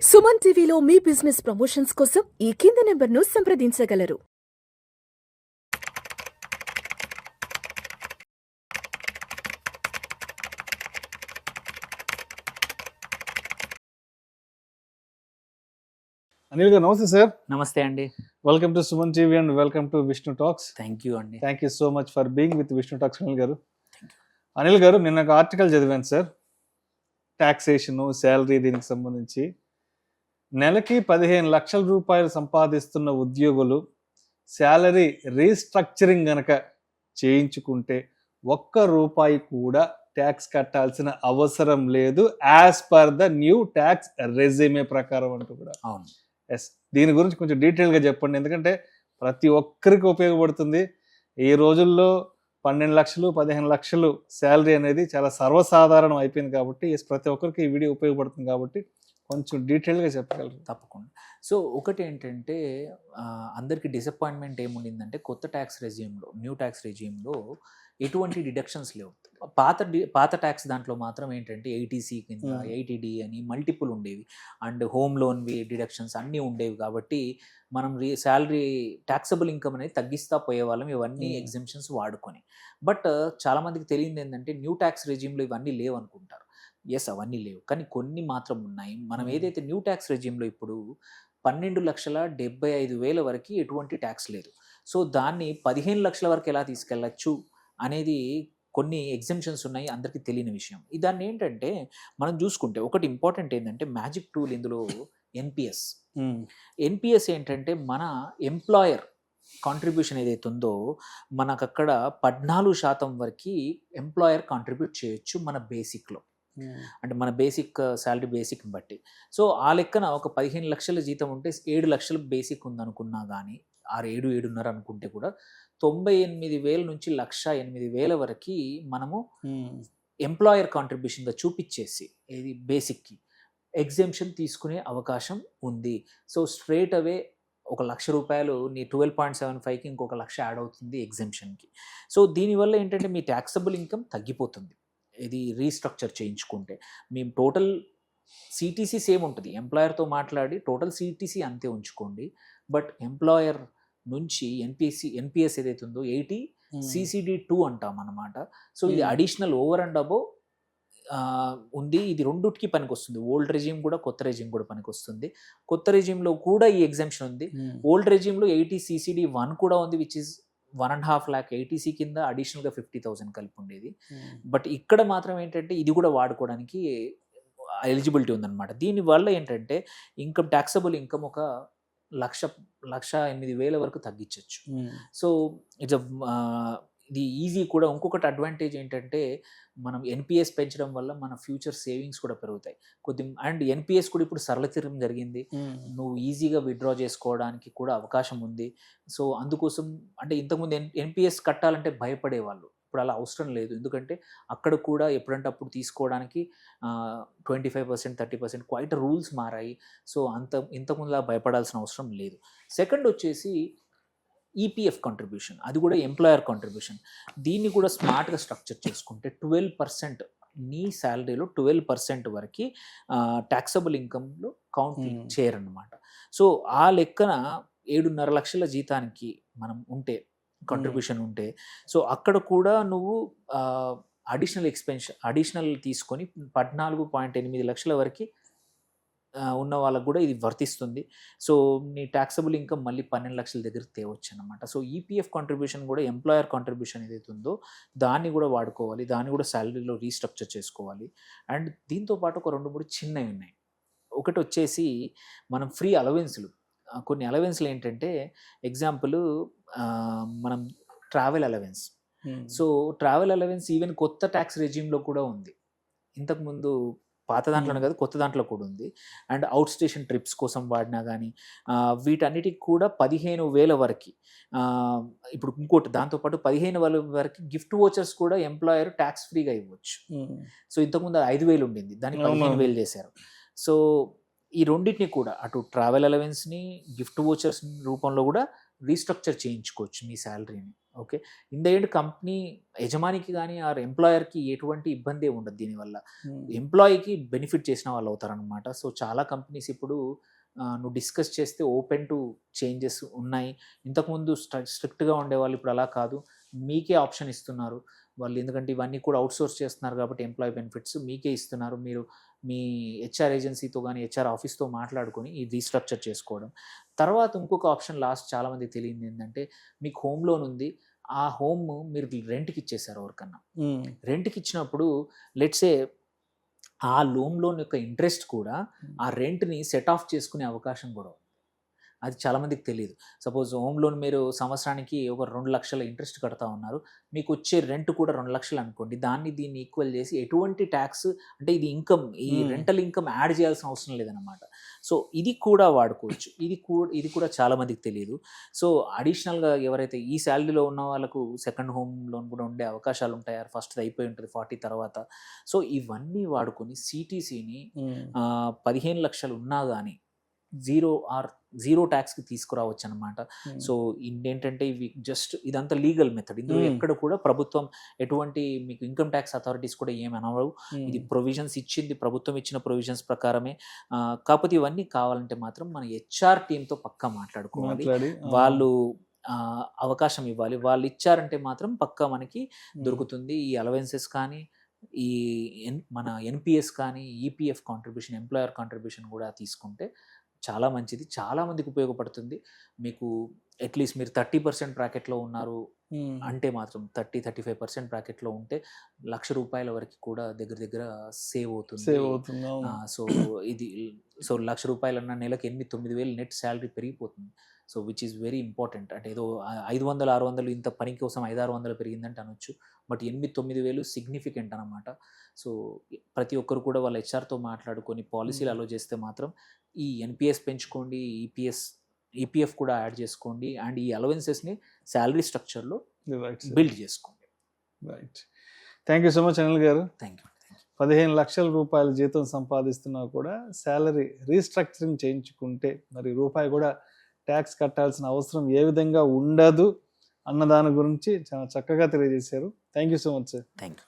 సుమన్ టీవీలో మీ business promotions కోసం ఈ కింది నెంబర్ను సంప్రదించగలరు. అనిల్ గారు నమస్తే సార్. నమస్తే అండి. Welcome to Suman TV and welcome to Vishnu talks. Thank you అండి. Thank you so much for being with Vishnu talks Anil గారు. అనిల్ గారు నిన్న ఒక ఆర్టికల్ చదివాను సార్, టాక్సేషన్ శాలరీ దీనికి సంబంధించి. నెలకి 15 లక్షల రూపాయలు సంపాదిస్తున్న ఉద్యోగులు శాలరీ రీస్ట్రక్చరింగ్ గనక చేయించుకుంటే ₹1 కూడా ట్యాక్స్ కట్టాల్సిన అవసరం లేదు as per the new tax resume ప్రకారం అంటూ కూడా. అవును. ఎస్, దీని గురించి కొంచెం డీటెయిల్గా చెప్పండి, ఎందుకంటే ప్రతి ఒక్కరికి ఉపయోగపడుతుంది. ఈ రోజుల్లో 12 లక్షలు 15 లక్షలు శాలరీ అనేది చాలా సర్వసాధారణం అయిపోయింది కాబట్టి ప్రతి ఒక్కరికి ఈ వీడియో ఉపయోగపడుతుంది కాబట్టి కొంచెం డీటెయిల్గా చెప్పగలరు. తప్పకుండా. సో ఒకటి ఏంటంటే అందరికీ డిసప్పాయింట్మెంట్ ఏముండిందంటే కొత్త ట్యాక్స్ రెజ్యూమ్లో, న్యూ ట్యాక్స్ రెజ్యూమ్లో ఎటువంటి డిడక్షన్స్ లేవు. పాత ట్యాక్స్ దాంట్లో మాత్రం ఏంటంటే 80C కింద 80D అని మల్టిపుల్ ఉండేవి అండ్ హోమ్ లోన్వి డిడక్షన్స్ అన్నీ ఉండేవి. కాబట్టి మనం శాలరీ ట్యాక్సబుల్ ఇన్కమ్ అనేది తగ్గిస్తా పోయేవాళ్ళం ఇవన్నీ ఎగ్జామ్షన్స్ వాడుకొని. బట్ చాలామందికి తెలియదు ఏంటంటే న్యూ ట్యాక్స్ రెజ్యూమ్లో ఇవన్నీ లేవు అనుకుంటారు. ఎస్, అవన్నీ లేవు, కానీ కొన్ని మాత్రం ఉన్నాయి. మనం ఏదైతే న్యూ ట్యాక్స్ రెజ్యూమ్లో ఇప్పుడు 12,75,000 వరకు ఎటువంటి ట్యాక్స్ లేదు. సో దాన్ని 15 లక్షల వరకు ఎలా తీసుకెళ్ళచ్చు అనేది కొన్ని ఎగ్జామ్షన్స్ ఉన్నాయి, అందరికీ తెలియని విషయం. దాన్ని ఏంటంటే మనం చూసుకుంటే ఒకటి ఇంపార్టెంట్ ఏంటంటే మ్యాజిక్ టూల్ ఇందులో ఎన్పిఎస్ ఏంటంటే మన ఎంప్లాయర్ కాంట్రిబ్యూషన్ ఏదైతే ఉందో మనకు అక్కడ 14% వరకు ఎంప్లాయర్ కాంట్రిబ్యూట్ చేయొచ్చు మన బేసిక్లో, అంటే మన బేసిక్ శాలరీ బేసిక్ని బట్టి. సో ఆ లెక్కన ఒక 15 లక్షల జీతం ఉంటే 7 లక్షల బేసిక్ ఉందనుకున్నా కానీ 7.5 అనుకుంటే కూడా 98,000 నుంచి 1,08,000 వరకు మనము ఎంప్లాయర్ కాంట్రిబ్యూషన్గా చూపించేసి ఇది బేసిక్కి ఎగ్జామ్షన్ తీసుకునే అవకాశం ఉంది. సో స్ట్రేట్ అవే ₹1,00,000 నీ 12.75కి ఇంకొక 1,00,000 యాడ్ అవుతుంది ఎగ్జామ్షన్కి. సో దీనివల్ల ఏంటంటే మీ ట్యాక్సబుల్ ఇన్కమ్ తగ్గిపోతుంది ఇది రీస్ట్రక్చర్ చేయించుకుంటే. మేము టోటల్ సిటీసీ సేమ్ ఉంటుంది, ఎంప్లాయర్తో మాట్లాడి టోటల్ సిటీసీ అంతే ఉంచుకోండి. బట్ ఎంప్లాయర్ నుంచి ఎన్పిఎస్ ఏదైతే ఉందో 80 CCD2 అంటాం అన్నమాట. సో ఇది అడిషనల్ ఓవర్ అండ్ అబోవ్ ఉంది. ఇది రెండుకి పనికి వస్తుంది, ఓల్డ్ రెజ్యూమ్ కూడా కొత్త రెజ్యూమ్ కూడా పనికి వస్తుంది. కొత్త రెజ్యూమ్లో కూడా ఈ ఎగ్జామ్షన్ ఉంది. ఓల్డ్ రెజ్యూమ్లో 80 CCD1 కూడా ఉంది, విచ్ ఇస్ 1.5 lakh 80C కింద అడిషనల్గా 50,000 కలిపి ఉండేది. బట్ ఇక్కడ మాత్రం ఏంటంటే ఇది కూడా వాడుకోవడానికి ఎలిజిబిలిటీ ఉందన్నమాట. దీనివల్ల ఏంటంటే ఇన్కమ్ ట్యాక్సబుల్ ఇన్కమ్ ఒక 1,08,000 వరకు తగ్గించవచ్చు. సో ఇట్స్ ఇది ఈజీ కూడా. ఇంకొకటి అడ్వాంటేజ్ ఏంటంటే మనం ఎన్పిఎస్ పెంచడం వల్ల మన ఫ్యూచర్ సేవింగ్స్ కూడా పెరుగుతాయి అండ్ ఎన్పిఎస్ కూడా ఇప్పుడు సరళతరం జరిగింది, నువ్వు ఈజీగా విత్డ్రా చేసుకోవడానికి కూడా అవకాశం ఉంది. సో అందుకోసం అంటే ఇంతకుముందు ఎన్పిఎస్ కట్టాలంటే భయపడేవాళ్ళు, ఇప్పుడు అలా అవసరం లేదు. ఎందుకంటే అక్కడ కూడా ఎప్పుడంటే అప్పుడు తీసుకోవడానికి 25% 30% క్వైట్ రూల్స్ మారాయి. సో ఇంతకుముందులా భయపడాల్సిన అవసరం లేదు. సెకండ్ వచ్చేసి ఈపీఎఫ్ కాంట్రిబ్యూషన్, అది కూడా ఎంప్లాయర్ కాంట్రిబ్యూషన్. దీన్ని కూడా స్మార్ట్గా స్ట్రక్చర్ చేసుకుంటే 12% నీ శాలరీలో 12% వరకు ట్యాక్సబుల్ ఇన్కమ్లో కౌంట్ చేయరన్నమాట. సో ఆ లెక్కన 7.5 లక్షల జీతానికి మనం ఉంటే కాంట్రిబ్యూషన్ ఉంటే సో అక్కడ కూడా నువ్వు అడిషనల్ తీసుకొని 14.8 లక్షల వరకు ఉన్న వాళ్ళకు కూడా ఇది వర్తిస్తుంది. సో నీ ట్యాక్సబుల్ ఇన్కమ్ మళ్ళీ 12 లక్షల దగ్గర తేవచ్చు అనమాట. సో ఈపీఎఫ్ కాంట్రిబ్యూషన్ కూడా ఎంప్లాయర్ కాంట్రిబ్యూషన్ ఏదైతే ఉందో దాన్ని కూడా వాడుకోవాలి, దాన్ని కూడా శాలరీలో రీస్ట్రక్చర్ చేసుకోవాలి. అండ్ దీంతో పాటు ఒక 2-3 చిన్నవి ఉన్నాయి. ఒకటి వచ్చేసి మనం ఫ్రీ అలవెన్స్లు, కొన్ని అలవెన్స్లు ఏంటంటే ఎగ్జాంపుల్ మనం travel allowance. So travel allowance even కొత్త ట్యాక్స్ రెజ్యూమ్లో కూడా ఉంది, ఇంతకుముందు పాత దాంట్లోనే కాదు కొత్త దాంట్లో కూడా ఉంది. అండ్ అవుట్ స్టేషన్ ట్రిప్స్ కోసం వాడినా కానీ వీటన్నిటికి కూడా 15,000 వరకు. ఇప్పుడు ఇంకోటి దాంతోపాటు 15,000 వరకు గిఫ్ట్ వోచర్స్ కూడా ఎంప్లాయర్ ట్యాక్స్ ఫ్రీగా ఇవ్వచ్చు. సో ఇంతకుముందు 5,000 ఉండింది, దాన్ని 15,000 చేశారు. సో ఈ రెండింటిని కూడా అటు ట్రావెల్ అలవెన్స్ని గిఫ్ట్ వోచర్స్ రూపంలో కూడా రీస్ట్రక్చర్ చేయించుకోవచ్చు మీ శాలరీని. Okay, in the end company యజమానికి కానీ ఆర్ ఎంప్లాయర్కి ఎటువంటి ఇబ్బంది ఉండదు దీనివల్ల. ఎంప్లాయీకి బెనిఫిట్ చేసిన వాళ్ళు అవుతారనమాట. సో చాలా కంపెనీస్ ఇప్పుడు నువ్వు డిస్కస్ చేస్తే ఓపెన్ టు చేంజెస్ ఉన్నాయి. ఇంతకుముందు స్ట్రిక్ట్గా ఉండేవాళ్ళు, ఇప్పుడు అలా కాదు, మీకే ఆప్షన్ ఇస్తున్నారు వాళ్ళు. ఎందుకంటే ఇవన్నీ కూడా అవుట్సోర్స్ చేస్తున్నారు కాబట్టి ఎంప్లాయీ బెనిఫిట్స్ మీకే ఇస్తున్నారు. మీరు మీ హెచ్ఆర్ ఏజెన్సీతో కానీ హెచ్ఆర్ ఆఫీస్తో మాట్లాడుకొని ఈ రీస్ట్రక్చర్ చేసుకోవడం. తర్వాత ఇంకొక ఆప్షన్ లాస్ట్ చాలామందికి తెలియదు ఏంటంటే, మీకు హోమ్ లోన్ ఉంది, ఆ హోమ్ మీరు రెంట్కి ఇచ్చేసారు ఎవరికన్నా. రెంట్కి ఇచ్చినప్పుడు లెట్సే ఆ లోన్ యొక్క ఇంట్రెస్ట్ కూడా ఆ రెంట్ని సెట్ ఆఫ్ చేసుకునే అవకాశం కూడా ఉంది. అది చాలామందికి తెలియదు. సపోజ్ హోమ్ లోన్ మీరు సంవత్సరానికి ఒక 2 లక్షల ఇంట్రెస్ట్ కడతా ఉన్నారు, మీకు వచ్చే రెంట్ కూడా 2 లక్షలు అనుకోండి. దీన్ని ఈక్వల్ చేసి ఎటువంటి ట్యాక్స్, అంటే ఇది ఇన్కమ్, ఈ రెంటల్ ఇన్కమ్ యాడ్ చేయాల్సిన అవసరం లేదన్నమాట. సో ఇది కూడా వాడుకోవచ్చు. ఇది కూడా చాలామందికి తెలియదు. సో అడిషనల్గా ఎవరైతే ఈ శాలరీలో ఉన్న వాళ్ళకు సెకండ్ హోమ్ లోన్ కూడా ఉండే అవకాశాలు ఉంటాయి. ఫస్ట్ అయిపోయి ఉంటుంది 40 తర్వాత. సో ఇవన్నీ వాడుకొని సిటీసీని 15 లక్షలు ఉన్నా కానీ జీరో ట్యాక్స్కి తీసుకురావచ్చు అనమాట. సో ఏంటంటే ఇవి జస్ట్ ఇదంతా లీగల్ మెథడ్. ఇందులో ఎక్కడ కూడా ప్రభుత్వం ఎటువంటి మీకు ఇన్కమ్ ట్యాక్స్ అథారిటీస్ కూడా ఏమి అనవు. ఇది ప్రొవిజన్స్ ఇచ్చింది, ప్రభుత్వం ఇచ్చిన ప్రొవిజన్స్ ప్రకారమే. కాకపోతే ఇవన్నీ కావాలంటే మాత్రం మన హెచ్ఆర్ టీంతో పక్కా మాట్లాడుకోవాలి. వాళ్ళు అవకాశం ఇవ్వాలి. వాళ్ళు ఇచ్చారంటే మాత్రం పక్కా మనకి దొరుకుతుంది. ఈ అలవెన్సెస్ కానీ, ఈ మన ఎన్పిఎస్ కానీ, ఈపీఎఫ్ కాంట్రిబ్యూషన్, ఎంప్లాయర్ కాంట్రిబ్యూషన్ కూడా తీసుకుంటే చాలా మంచిది, చాలా మందికి ఉపయోగపడుతుంది. మీకు అట్లీస్ట్ మీరు 30% బ్రాకెట్లో ఉన్నారు అంటే మాత్రం 30-35% బ్రాకెట్లో ఉంటే ₹1,00,000 వరకు కూడా దగ్గర సేవ్ అవుతుంది. సో ₹1,00,000 అన్న నెలకు 8,000-9,000 నెట్ శాలరీ పెరిగిపోతుంది. So which is very important. అంటే ఏదో 500-600 ఇంత పని కోసం 500-600 పెరిగిందంటే అనొచ్చు, బట్ 8,000-9,000 సిగ్నిఫికెంట్ అనమాట. సో ప్రతి ఒక్కరు కూడా వాళ్ళ హెచ్ఆర్తో మాట్లాడుకొని పాలసీలు అలో చేస్తే మాత్రం ఈ ఎన్పిఎస్ పెంచుకోండి, ఈపీఎఫ్ కూడా యాడ్ చేసుకోండి, అండ్ ఈ అలవెన్సెస్ని శాలరీ స్ట్రక్చర్లో బిల్డ్ చేసుకోండి. Right. Thank you so much Anil గారు. Thank you. 15 లక్షల రూపాయల జీతం సంపాదిస్తున్నా కూడా శాలరీ రీస్ట్రక్చరింగ్ చేయించుకుంటే మరి రూపాయి కూడా ట్యాక్స్ కట్టాల్సిన అవసరం ఏ విధంగా ఉండదు అన్న దాని గురించి చాలా చక్కగా తెలియజేశారు. Thank you so much sir. Thank you.